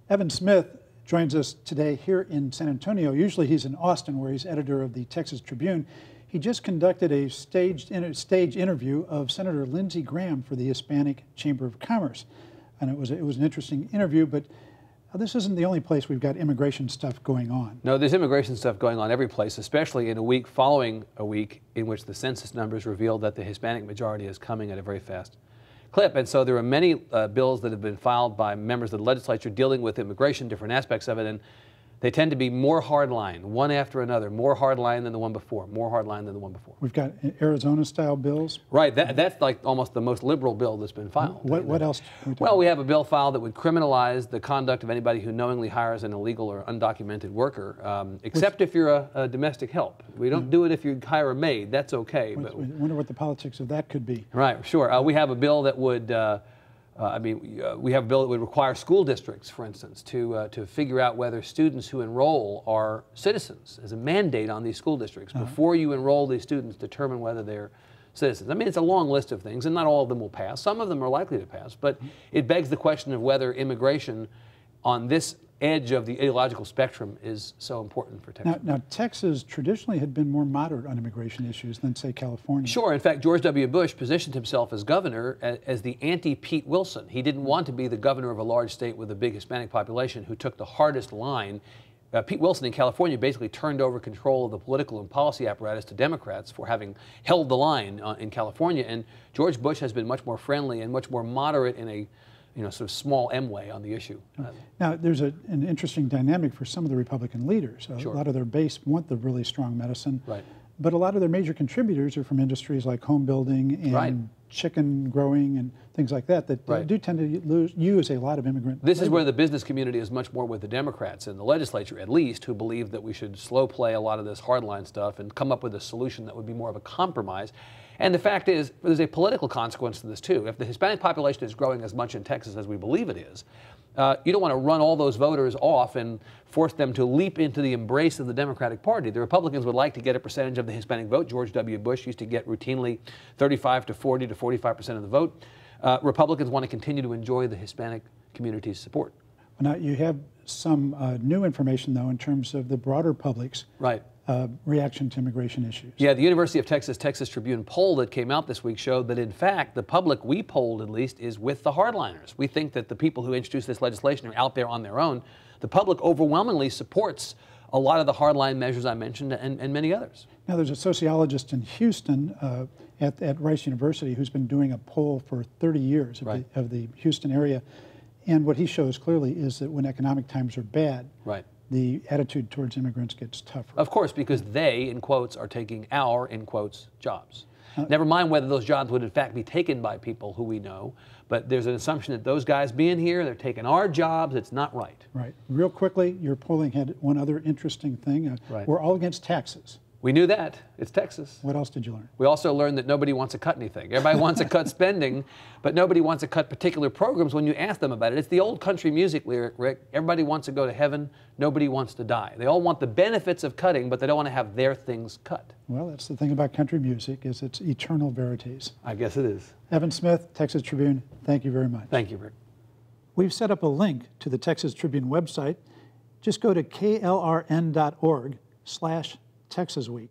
Evan Smith joins us today here in San Antonio. Usually he's in Austin, where he's editor of the Texas Tribune. He just conducted a stage interview of Senator Lindsey Graham for the Hispanic Chamber of Commerce. And it was an interesting interview, but this isn't the only place we've got immigration stuff going on. No, there's immigration stuff going on every place, especially in a week following a week in which the census numbers revealed that the Hispanic majority is coming at a very fast clip. And so there are many bills that have been filed by members of the legislature dealing with immigration, different aspects of it, and they tend to be more hardline, one after another, more hardline than the one before, more hardline than the one before. We've got Arizona-style bills. Right, that's like almost the most liberal bill that's been filed. What else? Well, we have a bill filed that would criminalize the conduct of anybody who knowingly hires an illegal or undocumented worker, except if you're a domestic help. We don't do it if you hire a maid. That's okay. I wonder what the politics of that could be. Right, sure. We have a bill that would we have a bill that would require school districts, for instance, to figure out whether students who enroll are citizens. As a mandate on these school districts. Before you enroll these students, determine whether they're citizens. I mean, it's a long list of things, and not all of them will pass. Some of them are likely to pass, but it begs the question of whether immigration on this edge of the ideological spectrum is so important for Texas. Now, Texas traditionally had been more moderate on immigration issues than, say, California. Sure. In fact, George W. Bush positioned himself as governor as the anti-Pete Wilson. He didn't want to be the governor of a large state with a big Hispanic population who took the hardest line. Pete Wilson in California basically turned over control of the political and policy apparatus to Democrats for having held the line in California. And George Bush has been much more friendly and much more moderate in a sort of small M way on the issue. Now, there's an interesting dynamic for some of the Republican leaders. Sure. A lot of their base want the really strong medicine, right. But a lot of their major contributors are from industries like home building and right. chicken growing and things like that right. do tend to use a lot of immigrant This labor. is where the business community is much more with the Democrats in the legislature, at least, who believe that we should slow play a lot of this hardline stuff and come up with a solution that would be more of a compromise. And the fact is, there's a political consequence to this, too. If the Hispanic population is growing as much in Texas as we believe it is, you don't want to run all those voters off and force them to leap into the embrace of the Democratic Party. The Republicans would like to get a percentage of the Hispanic vote. George W. Bush used to get routinely 35 to 40 to 45% of the vote. Republicans want to continue to enjoy the Hispanic community's support. Now, you have some new information, though, in terms of the broader public's reaction to immigration issues. Yeah, the University of Texas Texas Tribune poll that came out this week showed that, in fact, the public we polled, at least, is with the hardliners. We think that the people who introduced this legislation are out there on their own. The public overwhelmingly supports a lot of the hardline measures I mentioned and many others. Now, there's a sociologist in Houston at Rice University who's been doing a poll for 30 years of the Houston area. And what he shows clearly is that when economic times are bad, the attitude towards immigrants gets tougher. Of course, because they, in quotes, are taking our, in quotes, jobs. Never mind whether those jobs would in fact be taken by people who we know, but there's an assumption that those guys being here, they're taking our jobs. It's not right. Right. Real quickly, your polling had one other interesting thing. We're all against taxes. We knew that. It's Texas. What else did you learn? We also learned that nobody wants to cut anything. Everybody wants to cut spending, but nobody wants to cut particular programs when you ask them about it. It's the old country music lyric, Rick. Everybody wants to go to heaven. Nobody wants to die. They all want the benefits of cutting, but they don't want to have their things cut. Well, that's the thing about country music, is it's eternal verities. I guess it is. Evan Smith, Texas Tribune, thank you very much. Thank you, Rick. We've set up a link to the Texas Tribune website. Just go to klrn.org/TexasWeek.